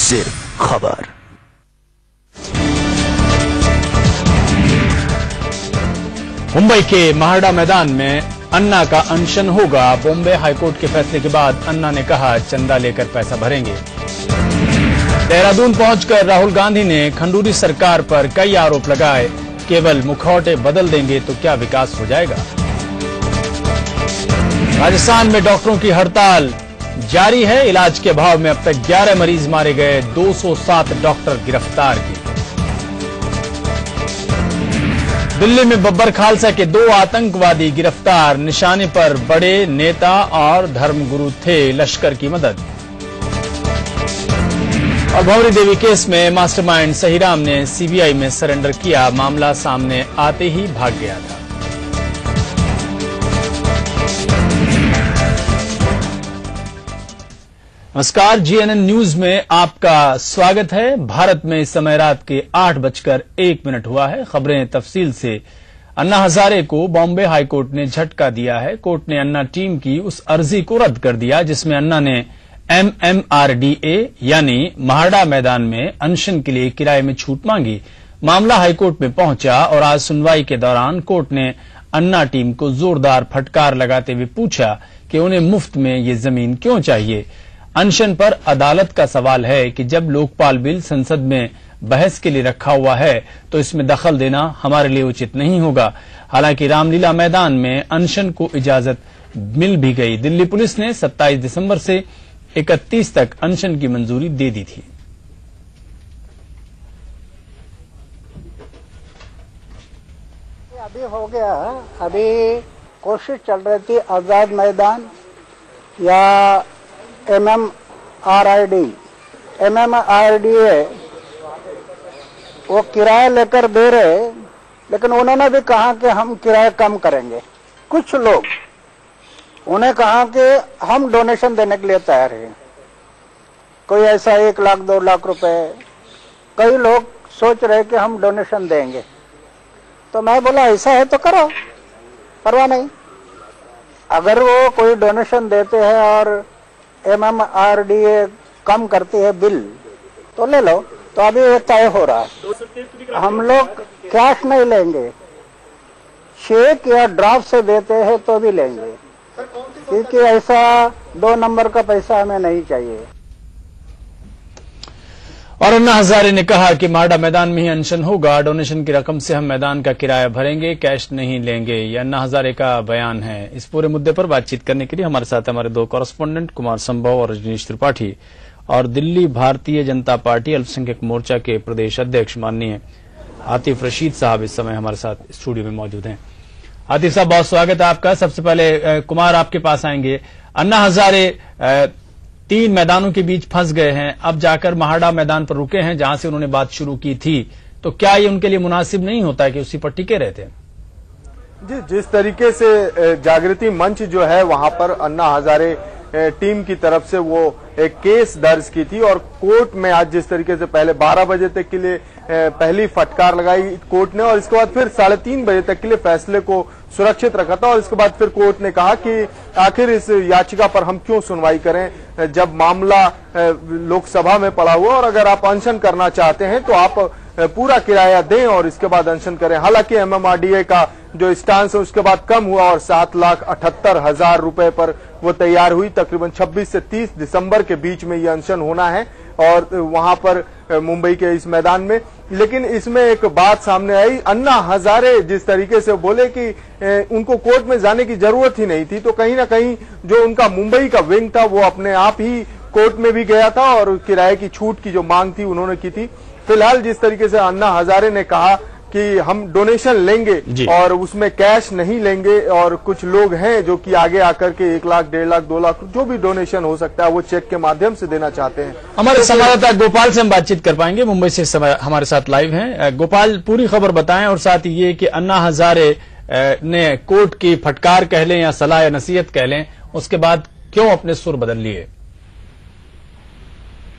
सिर्फ खबर। मुंबई के महाड़ा मैदान में अन्ना का अनशन होगा। बॉम्बे हाईकोर्ट के फैसले के बाद अन्ना ने कहा चंदा लेकर पैसा भरेंगे। देहरादून पहुंचकर राहुल गांधी ने खंडूरी सरकार पर कई आरोप लगाए। केवल मुखौटे बदल देंगे तो क्या विकास हो जाएगा। राजस्थान में डॉक्टरों की हड़ताल जारी है। इलाज के अभाव में अब तक 11 मरीज मारे गए, 207 डॉक्टर गिरफ्तार किए। दिल्ली में बब्बर खालसा के 2 आतंकवादी गिरफ्तार। निशाने पर बड़े नेता और धर्मगुरु थे, लश्कर की मदद। और भंवरी देवी केस में मास्टरमाइंड सहीराम ने सीबीआई में सरेंडर किया। मामला सामने आते ही भाग गया था। नमस्कार, जीएनएन न्यूज में आपका स्वागत है। भारत में इस समय रात के 8:01 हुआ है। खबरें तफसील से। अन्ना हजारे को बॉम्बे हाईकोर्ट ने झटका दिया है। कोर्ट ने अन्ना टीम की उस अर्जी को रद्द कर दिया जिसमें अन्ना ने MMRDA यानी महाड़ा मैदान में अनशन के लिए किराए में छूट मांगी। मामला हाईकोर्ट में पहुंचा और आज सुनवाई के दौरान कोर्ट ने अन्ना टीम को जोरदार फटकार लगाते हुए पूछा कि उन्हें मुफ्त में ये जमीन क्यों चाहिए। अनशन पर अदालत का सवाल है कि जब लोकपाल बिल संसद में बहस के लिए रखा हुआ है तो इसमें दखल देना हमारे लिए उचित नहीं होगा। हालांकि रामलीला मैदान में अनशन को इजाजत मिल भी गई। दिल्ली पुलिस ने 27 दिसंबर से 31 तक अनशन की मंजूरी दे दी थी। अभी हो गया। अभी कोशिश चल रही थी आजाद मैदान या MMRDA वो किराया लेकर दे रहे, लेकिन उन्होंने भी कहा कि हम किराया कम करेंगे। कुछ लोग उन्हें कहा कि हम डोनेशन देने के लिए तैयार हैं। कोई ऐसा 1 लाख 2 लाख रुपए, कई लोग सोच रहे कि हम डोनेशन देंगे। तो मैं बोला ऐसा है तो करो, परवाह नहीं। अगर वो कोई डोनेशन देते हैं और MMRDA कम करती है बिल तो ले लो। तो अभी ये तय हो रहा है। हम लोग कैश नहीं लेंगे, चेक या ड्राफ्ट से देते हैं तो भी लेंगे, क्योंकि ऐसा 2 नंबर का पैसा हमें नहीं चाहिए। और अन्ना हजारे ने कहा कि माड़ा मैदान में ही अनशन होगा। डोनेशन की रकम से हम मैदान का किराया भरेंगे, कैश नहीं लेंगे। ये अन्ना हजारे का बयान है। इस पूरे मुद्दे पर बातचीत करने के लिए हमारे साथ हमारे 2 कॉरेस्पोंडेंट कुमार संभव और रजनीश त्रिपाठी और दिल्ली भारतीय जनता पार्टी अल्पसंख्यक मोर्चा के प्रदेश अध्यक्ष माननीय आतिफ रशीद साहब इस समय हमारे साथ स्टूडियो में मौजूद हैं। आतिफ साहब, बहुत स्वागत है आपका। सबसे पहले कुमार आपके पास आएंगे। अन्ना हजारे 3 मैदानों के बीच फंस गए हैं, अब जाकर महाड़ा मैदान पर रुके हैं जहां से उन्होंने बात शुरू की थी। तो क्या ये उनके लिए मुनासिब नहीं होता कि उसी पर टिके रहते हैं? जी, जिस तरीके से जागृति मंच जो है वहां पर अन्ना हजारे टीम की तरफ से वो एक केस दर्ज की थी और कोर्ट में आज जिस तरीके से पहले 12 बजे तक के लिए पहली फटकार लगाई कोर्ट ने और इसके बाद फिर 3:30 बजे तक के लिए फैसले को सुरक्षित रखा था और इसके बाद फिर कोर्ट ने कहा कि आखिर इस याचिका पर हम क्यों सुनवाई करें जब मामला लोकसभा में पड़ा हुआ और अगर आप अनशन करना चाहते हैं तो आप पूरा किराया दें और इसके बाद अनशन करें। हालांकि MMRDA का जो स्टांस है उसके बाद कम हुआ और 7,78,000 रुपए पर वो तैयार हुई। तकरीबन 26 से 30 दिसंबर के बीच में ये अनशन होना है और वहां पर मुंबई के इस मैदान में। लेकिन इसमें एक बात सामने आई, अन्ना हजारे जिस तरीके से बोले कि उनको कोर्ट में जाने की जरूरत ही नहीं थी, तो कहीं ना कहीं जो उनका मुंबई का विंग था वो अपने आप ही कोर्ट में भी गया था और किराए की छूट की जो मांग थी उन्होंने की थी। फिलहाल जिस तरीके से अन्ना हजारे ने कहा कि हम डोनेशन लेंगे और उसमें कैश नहीं लेंगे और कुछ लोग हैं जो कि आगे आकर के 1 लाख 1.5 लाख 2 लाख जो भी डोनेशन हो सकता है वो चेक के माध्यम से देना चाहते हैं। हमारे संवाददाता गोपाल से हम बातचीत कर पाएंगे, मुंबई से समय हमारे साथ लाइव हैं। गोपाल, पूरी खबर बताएं और साथ ही ये कि अन्ना हजारे ने कोर्ट की फटकार कह लें या सलाह या नसीहत कह लें, उसके बाद क्यों अपने सुर बदल लिए?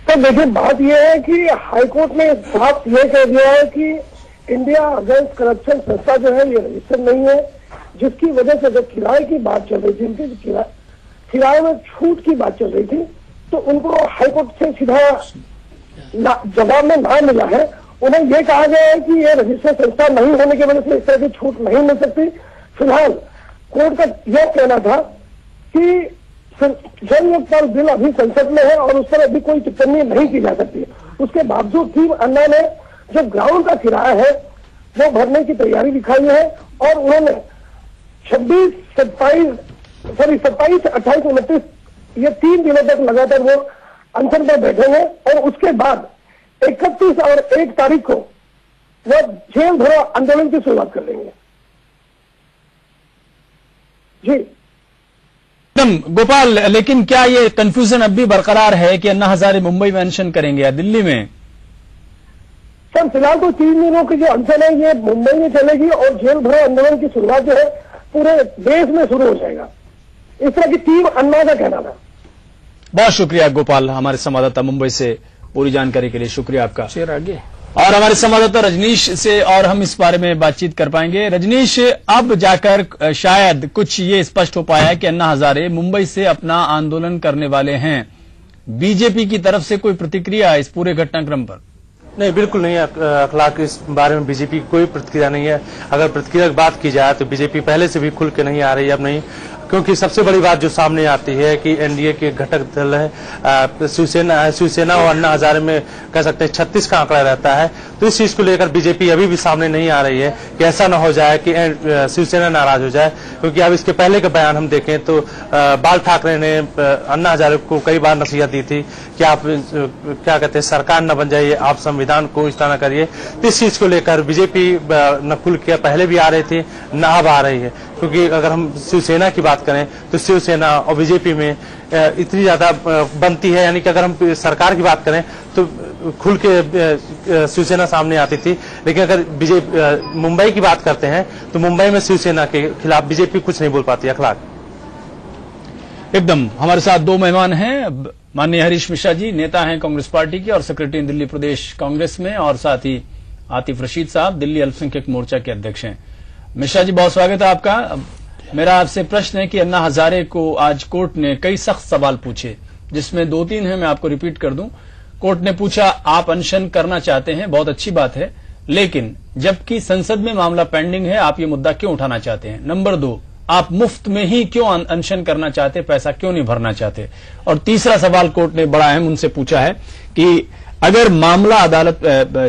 तो देखिए, बात यह है कि हाईकोर्ट ने साफ ये कह दिया है कि इंडिया अगेंस्ट करप्शन संस्था जो है ये रजिस्टर नहीं है, जिसकी वजह से जब किराए की बात चल रही थी, किराए में छूट की बात चल रही थी, तो उनको हाईकोर्ट से सीधा जवाब में ना मिला है। उन्हें ये कहा गया है कि ये रजिस्टर्ड संस्था नहीं होने की वजह से इस तरह की छूट नहीं मिल सकती। फिलहाल कोर्ट का यह कहना था कि जन लोकपाल बिल अभी संसद में है और उस पर अभी कोई टिप्पणी नहीं की जा सकती। उसके बावजूद टीम अन्ना ने जो ग्राउंड का किराया है वो भरने की तैयारी दिखाई है और उन्होंने 27, 28, 29 ये 3 दिनों तक लगातार वो अनशन पर बैठेंगे और उसके बाद 31 और 1 तारीख को वो जेल भरो आंदोलन की शुरुआत कर देंगे। जी एकदम गोपाल, लेकिन क्या ये कंफ्यूजन अब भी बरकरार है कि अन्ना हजारे मुंबई में अनशन करेंगे या दिल्ली में? सर फिलहाल तो 3 दिनों की जो अनशन है ये मुंबई में चलेगी और जेल भरो आंदोलन की शुरुआत जो है पूरे देश में शुरू हो जाएगा। इस तरह की टीम अन्ना का कहना था। बहुत शुक्रिया गोपाल, हमारे संवाददाता मुंबई से पूरी जानकारी के लिए शुक्रिया आपका। शेर आगे और हमारे संवाददाता रजनीश से और हम इस बारे में बातचीत कर पाएंगे। रजनीश, अब जाकर शायद कुछ ये स्पष्ट हो पाया है कि अन्ना हजारे मुंबई से अपना आंदोलन करने वाले हैं। बीजेपी की तरफ से कोई प्रतिक्रिया इस पूरे घटनाक्रम पर? नहीं, बिल्कुल नहीं। अखलाक इस बारे में बीजेपी की कोई प्रतिक्रिया नहीं है। अगर प्रतिक्रिया की बात की जाए तो बीजेपी पहले से भी खुल के नहीं आ रही है, अब नहीं, क्योंकि सबसे बड़ी बात जो सामने आती है कि एनडीए के घटक दल है शिवसेना और अन्ना हजारे में कह सकते हैं 36 का आंकड़ा रहता है। तो इस चीज को लेकर बीजेपी अभी भी सामने नहीं आ रही है कि ऐसा ना हो जाए कि शिवसेना नाराज हो जाए, क्योंकि अब इसके पहले का बयान हम देखें तो बाल ठाकरे ने अन्ना हजारे को कई बार नसीहत दी थी कि आप क्या कहते हैं सरकार न बन जाइए, आप संविधान को इस तरह न करिए। तो इस चीज को लेकर बीजेपी न खुल के पहले भी आ रही थी न अब आ रही है, क्योंकि अगर हम शिवसेना की बात करें तो शिवसेना और बीजेपी में इतनी ज्यादा बनती है, यानी कि अगर हम सरकार की बात करें तो खुल के शिवसेना सामने आती थी, लेकिन अगर मुंबई की बात करते हैं तो मुंबई में शिवसेना के खिलाफ बीजेपी कुछ नहीं बोल पाती। अखलाक एकदम। हमारे साथ 2 मेहमान हैं, माननीय हरीश मिश्रा जी, नेता हैं कांग्रेस पार्टी के और सेक्रेटरी दिल्ली प्रदेश कांग्रेस में, और साथ ही आतिफ रशीद साहब दिल्ली अल्पसंख्यक मोर्चा के अध्यक्ष हैं। मिश्रा जी, बहुत स्वागत है आपका। मेरा आपसे प्रश्न है कि अन्ना हजारे को आज कोर्ट ने कई सख्त सवाल पूछे, जिसमें 2-3 हैं, मैं आपको रिपीट कर दूं। कोर्ट ने पूछा, आप अनशन करना चाहते हैं, बहुत अच्छी बात है, लेकिन जबकि संसद में मामला पेंडिंग है, आप ये मुद्दा क्यों उठाना चाहते हैं? नंबर 2, आप मुफ्त में ही क्यों अनशन करना चाहते, पैसा क्यों नहीं भरना चाहते? और तीसरा सवाल कोर्ट ने बड़ा अहम उनसे पूछा है कि अगर मामला अदालत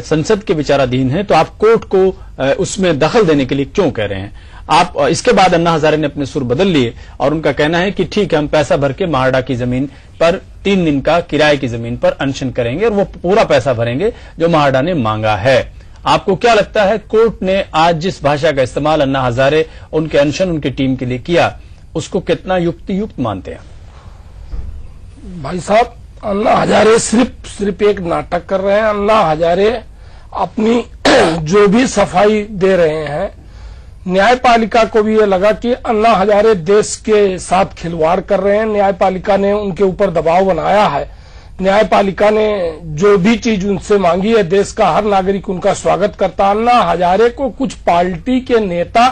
संसद के विचाराधीन है तो आप कोर्ट को उसमें दखल देने के लिए क्यों कह रहे हैं आप? इसके बाद अन्ना हजारे ने अपने सुर बदल लिए और उनका कहना है कि ठीक है, हम पैसा भर के महाड़ा की जमीन पर 3 दिन का किराए की जमीन पर अनशन करेंगे और वो पूरा पैसा भरेंगे जो महाड़ा ने मांगा है। आपको क्या लगता है, कोर्ट ने आज जिस भाषा का इस्तेमाल अन्ना हजारे उनके अनशन उनकी टीम के लिए किया, उसको कितना युक्तियुक्त मानते हैं? भाई साहब, अन्ना हजारे सिर्फ एक नाटक कर रहे हैं। अन्ना हजारे अपनी जो भी सफाई दे रहे हैं, न्यायपालिका को भी ये लगा कि अन्ना हजारे देश के साथ खिलवाड़ कर रहे हैं। न्यायपालिका ने उनके ऊपर दबाव बनाया है। न्यायपालिका ने जो भी चीज उनसे मांगी है, देश का हर नागरिक उनका स्वागत करता। अन्ना हजारे को कुछ पार्टी के नेता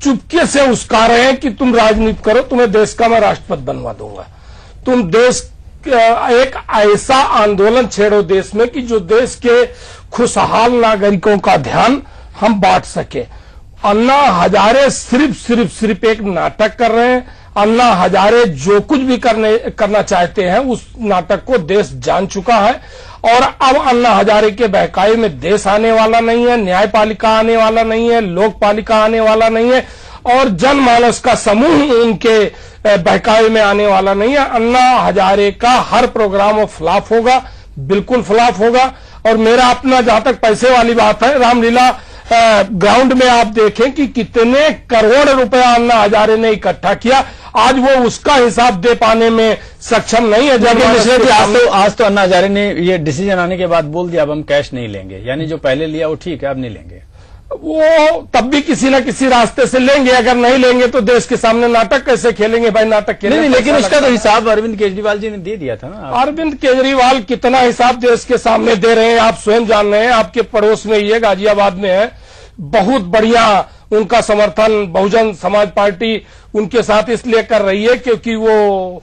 चुपके से उस्का रहे हैं कि तुम राजनीति करो, तुम्हें देश का मैं राष्ट्रपति बनवा दूंगा। तुम देश एक ऐसा आंदोलन छेड़ो देश में कि जो देश के खुशहाल नागरिकों का ध्यान हम बांट सके। अन्ना हजारे सिर्फ एक नाटक कर रहे हैं। अन्ना हजारे जो कुछ भी करना चाहते हैं उस नाटक को देश जान चुका है और अब अन्ना हजारे के बहकावे में देश आने वाला नहीं है, न्यायपालिका आने वाला नहीं है, लोकपालिका आने वाला नहीं है और जनमानस का समूह उनके बहकावे में आने वाला नहीं है। अन्ना हजारे का हर प्रोग्राम फ्लॉप होगा, बिल्कुल फ्लॉप होगा। और मेरा अपना जहां तक पैसे वाली बात है, रामलीला ग्राउंड में आप देखें कि कितने करोड़ रुपया अन्ना हजारे ने इकट्ठा किया, आज वो उसका हिसाब दे पाने में सक्षम नहीं है। जब आज तो अन्ना हजारे ने ये डिसीजन आने के बाद बोल दिया अब हम कैश नहीं लेंगे, यानी जो पहले लिया वो ठीक है, अब नहीं लेंगे। वो तब भी किसी न किसी रास्ते से लेंगे, अगर नहीं लेंगे तो देश के सामने नाटक कैसे खेलेंगे भाई? नाटक के नहीं, लेकिन उसका तो हिसाब अरविंद केजरीवाल जी ने दे दिया था ना। अरविंद केजरीवाल कितना हिसाब देश के सामने दे रहे हैं आप स्वयं जान रहे हैं। आपके पड़ोस में ही है, गाजियाबाद में है, बहुत बढ़िया उनका समर्थन बहुजन समाज पार्टी उनके साथ इसलिए कर रही है क्योंकि वो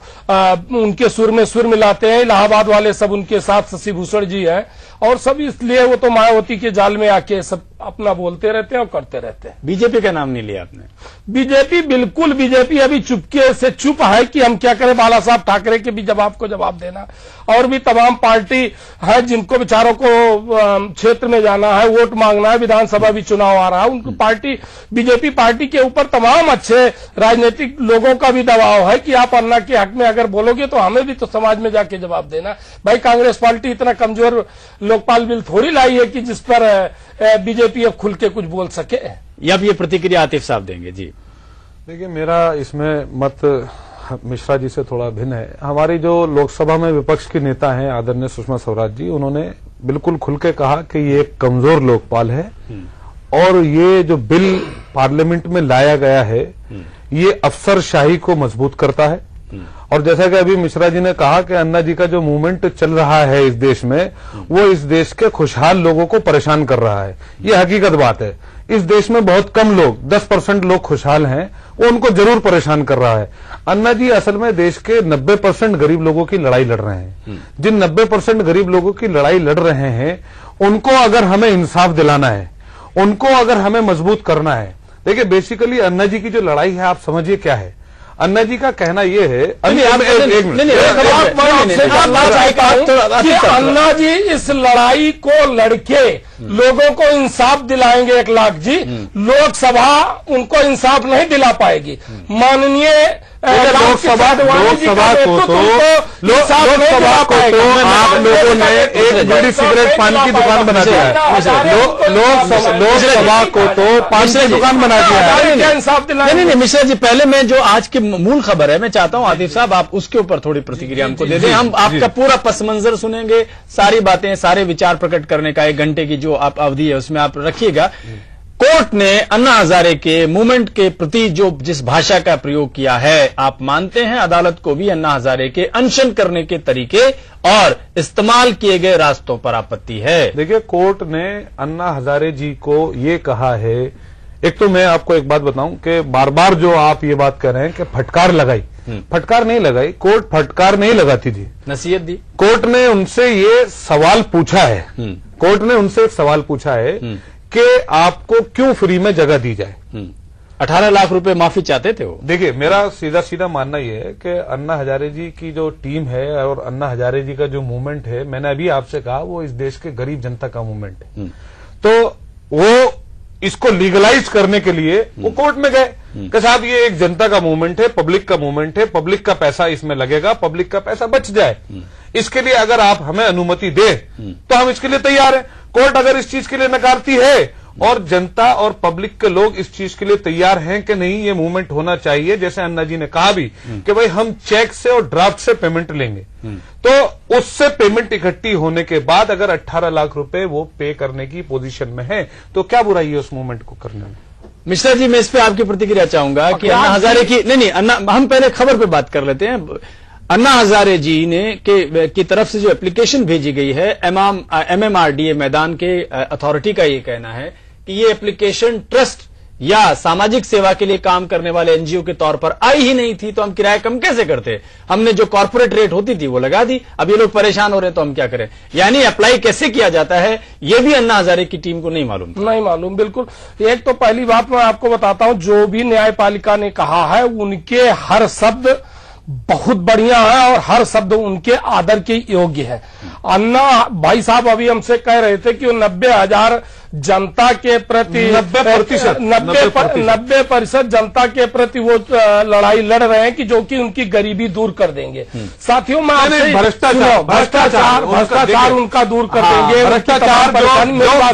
उनके सुर में सुर मिलाते हैं। इलाहाबाद वाले सब उनके साथ शशि भूषण जी हैं और सब इसलिए वो तो मायावती के जाल में आके सब अपना बोलते रहते हैं और करते रहते हैं। बीजेपी का नाम नहीं लिया आपने? बीजेपी बिल्कुल, बीजेपी अभी चुपके से चुप है कि हम क्या करें। बाला साहब ठाकरे के भी जवाब को जवाब देना और भी तमाम पार्टी है जिनको बेचारों को क्षेत्र में जाना है, वोट मांगना है, विधानसभा भी चुनाव आ रहा है, उनको पार्टी बीजेपी पार्टी के ऊपर तमाम अच्छे राजनीतिक लोगों का भी दबाव है कि आप अन्ना के हक में अगर बोलोगे तो हमें भी तो समाज में जाके जवाब देना। भाई कांग्रेस पार्टी इतना कमजोर लोकपाल बिल थोड़ी लाई है कि जिस पर बीजेपी अब खुल के कुछ बोल सके। या ये प्रतिक्रिया आतिफ साहब देंगे? जी देखिए, मेरा इसमें मत मिश्रा जी से थोड़ा भिन्न है। हमारी जो लोकसभा में विपक्ष की नेता हैं आदरणीय सुषमा स्वराज जी, उन्होंने बिल्कुल खुल के कहा कि ये एक कमजोर लोकपाल है और ये जो बिल पार्लियामेंट में लाया गया है ये अफसरशाही को मजबूत करता है। और जैसा कि अभी मिश्रा जी ने कहा कि अन्ना जी का जो मूवमेंट चल रहा है इस देश में, वो इस देश के खुशहाल लोगों को परेशान कर रहा है। ये हकीकत बात है। इस देश में बहुत कम लोग, 10% लोग खुशहाल हैं, वो उनको जरूर परेशान कर रहा है। अन्ना जी असल में देश के 90% गरीब लोगों की लड़ाई लड़ रहे हैं। जिन 90% गरीब लोगों की लड़ाई लड़ रहे हैं उनको अगर हमें इंसाफ दिलाना है, उनको अगर हमें मजबूत करना है। देखिए, बेसिकली अन्ना जी की जो लड़ाई है आप समझिए क्या है। अन्ना जी का कहना यह है, अन्ना जी इस लड़ाई को लड़के लोगों को इंसाफ दिलाएंगे 1 लाख जी। लोकसभा उनको इंसाफ नहीं दिला पाएगी। माननीय लोकसभा को आप लोगों ने एक बीड़ी सिगरेट पान की दुकान बना दिया है। लोकसभा को तो पान की दुकान बना दिया है। इंसाफ दिला नहीं मिश्रा जी, पहले मैं जो आज की मूल खबर है मैं चाहता हूं आतिफ साहब आप उसके ऊपर थोड़ी प्रतिक्रिया हमको दे दें। हम आपका पूरा पस मंजर सुनेंगे, सारी बातें, सारे विचार प्रकट करने का 1 घंटे की जो आप अवधि है उसमें आप रखिएगा। कोर्ट ने अन्ना हजारे के मूवमेंट के प्रति जो जिस भाषा का प्रयोग किया है, आप मानते हैं अदालत को भी अन्ना हजारे के अनशन करने के तरीके और इस्तेमाल किए गए रास्तों पर आपत्ति है? देखिए, कोर्ट ने अन्ना हजारे जी को ये कहा है, एक तो मैं आपको एक बात बताऊं कि बार बार जो आप ये बात कर रहे हैं कि फटकार लगाई, फटकार नहीं लगाई। कोर्ट फटकार नहीं लगाती थी, नसीहत दी। कोर्ट ने उनसे ये सवाल पूछा है, कोर्ट ने उनसे एक सवाल पूछा है कि आपको क्यों फ्री में जगह दी जाए। 18 लाख रुपए माफी चाहते थे वो। देखिए, मेरा सीधा सीधा मानना यह है कि अन्ना हजारे जी की जो टीम है और अन्ना हजारे जी का जो मूवमेंट है, मैंने अभी आपसे कहा वो इस देश के गरीब जनता का मूवमेंट है। तो वो इसको लीगलाइज करने के लिए वो कोर्ट में गए कि साहब ये एक जनता का मूवमेंट है, पब्लिक का मूवमेंट है, पब्लिक का पैसा इसमें लगेगा, पब्लिक का पैसा बच जाए, इसके लिए अगर आप हमें अनुमति दे तो हम इसके लिए तैयार हैं। कोर्ट अगर इस चीज के लिए नकारती है और जनता और पब्लिक के लोग इस चीज के लिए तैयार हैं कि नहीं ये मूवमेंट होना चाहिए, जैसे अन्ना जी ने कहा भी कि भाई हम चेक से और ड्राफ्ट से पेमेंट लेंगे, तो उससे पेमेंट इकट्ठी होने के बाद अगर 18 लाख रुपए वो पे करने की पोजीशन में है तो क्या बुराई है उस मूवमेंट को करने में? मिश्रा जी, मैं इस पे आपकी प्रतिक्रिया चाहूंगा कि अन्ना हजारे की नहीं अन्ना, हम पहले खबर पे बात कर लेते हैं। अन्ना हजारे जी ने की तरफ से जो एप्लीकेशन भेजी गई है MMRDA मैदान के अथॉरिटी का ये कहना है कि ये एप्लीकेशन ट्रस्ट या सामाजिक सेवा के लिए काम करने वाले एनजीओ के तौर पर आई ही नहीं थी, तो हम किराया कम कैसे करते? हमने जो कॉर्पोरेट रेट होती थी वो लगा दी, अब ये लोग परेशान हो रहे हैं तो हम क्या करें? यानी अप्लाई कैसे किया जाता है ये भी अन्ना हजारे की टीम को नहीं मालूम। बिल्कुल। एक तो पहली बात मैं आपको बताता हूं, जो भी न्यायपालिका ने कहा है उनके हर शब्द बहुत बढ़िया है और हर शब्द उनके आदर के योग्य है। अन्ना भाई साहब अभी हमसे कह रहे थे कि 90,000 जनता के प्रति 90% जनता के प्रति वो लड़ाई लड़ रहे हैं कि जो कि उनकी गरीबी दूर कर देंगे। साथियों, मैं भ्रष्टाचार उनका दूर कर देंगे। भ्रष्टाचार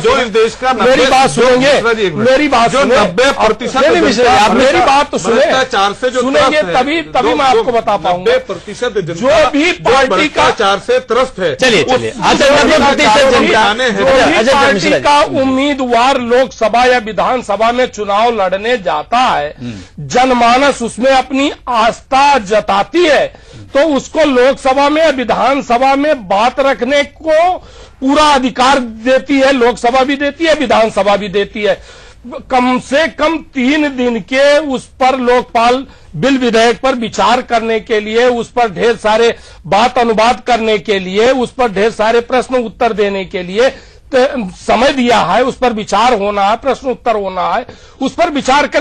जो इस देश का मेरी बात सुनेंगे, मेरी बात 90% मेरी बात तो सुनेंगे तभी मैं आपको बता पाऊंगा। 90% जो भी पार्टी का 4 से त्रस्त है, चलिए 90% पार्टी का उम्मीदवार लोकसभा या विधानसभा में चुनाव लड़ने जाता है, जनमानस उसमें अपनी आस्था जताती है, तो उसको लोकसभा में या विधानसभा में बात रखने को पूरा अधिकार देती है। लोकसभा भी देती है, विधानसभा भी देती है। कम से कम 3 दिन के उस पर लोकपाल बिल विधेयक पर विचार करने के लिए, उस पर ढेर सारे बात अनुवाद करने के लिए, उस पर ढेर सारे प्रश्न उत्तर देने के लिए समय दिया है। उस पर विचार होना है, प्रश्न उत्तर होना है, उस पर विचार करें।